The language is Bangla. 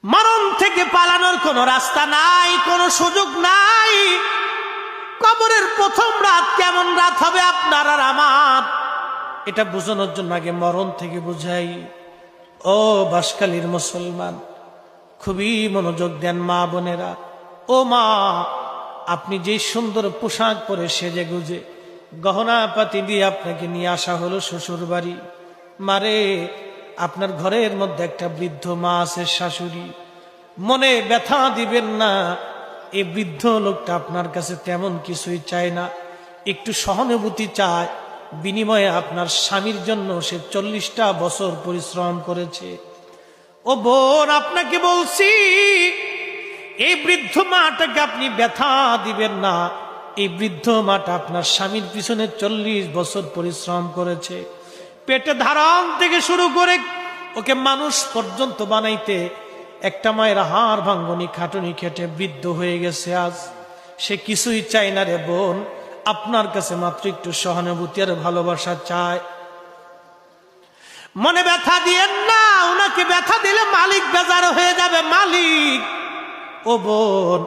মরণ থেকে পালানোর কোনো রাস্তা নাই, কোনো সুযোগ নাই। কবরের প্রথম রাত কেমন রাত হবে আপনার আর আমার, এটা বোঝানোর জন্য আগে মরণ থেকে বুঝাই। ও বাঁশখালীর মুসলমান, খুবই মনোযোগ দেন মা বোনেরা। ও মা, আপনি যে সুন্দর পোশাক পরে সেজে গুজে গহনা পাতি দিয়ে আপনাকে নিয়ে আসা হলো শ্বশুর বাড়ি। মারে, আপনার ঘরের মধ্যে একটা বৃদ্ধ মা আছে, শাশুড়ি। মনে ব্যথা দিবেন না, এই বৃদ্ধ লোকটা আপনার কাছে তেমন কিছুই চায় না, একটু সহানুভূতি চায়। বিনিময়ে আপনার স্বামীর জন্য সে 40টা বছর পরিশ্রম করেছে। ও বোন, আপনাকে বলছি, এই বৃদ্ধ মাটাকে আপনি ব্যথা দিবেন না। এই বৃদ্ধ মাটা আপনার স্বামীর পিছনে 40 বছর পরিশ্রম করেছে। পেটে ধারণ থেকে শুরু করে ওকে মানুষ পর্যন্ত বানাইতে একটা মায়ের হাড় ভাঙ্গনি খাটুনি খেটে বৃদ্ধ হয়ে গেছে আজ। সে কিছুই চায় না রে বোন, আপনার কাছে মাত্র একটু সহানুভূতি আর ভালোবাসা চায়। মনে ব্যথা দিয়েন না, ওনাকে ব্যথা দিলে মালিক বেজার হয়ে যাবে। মালিক, ও বোন,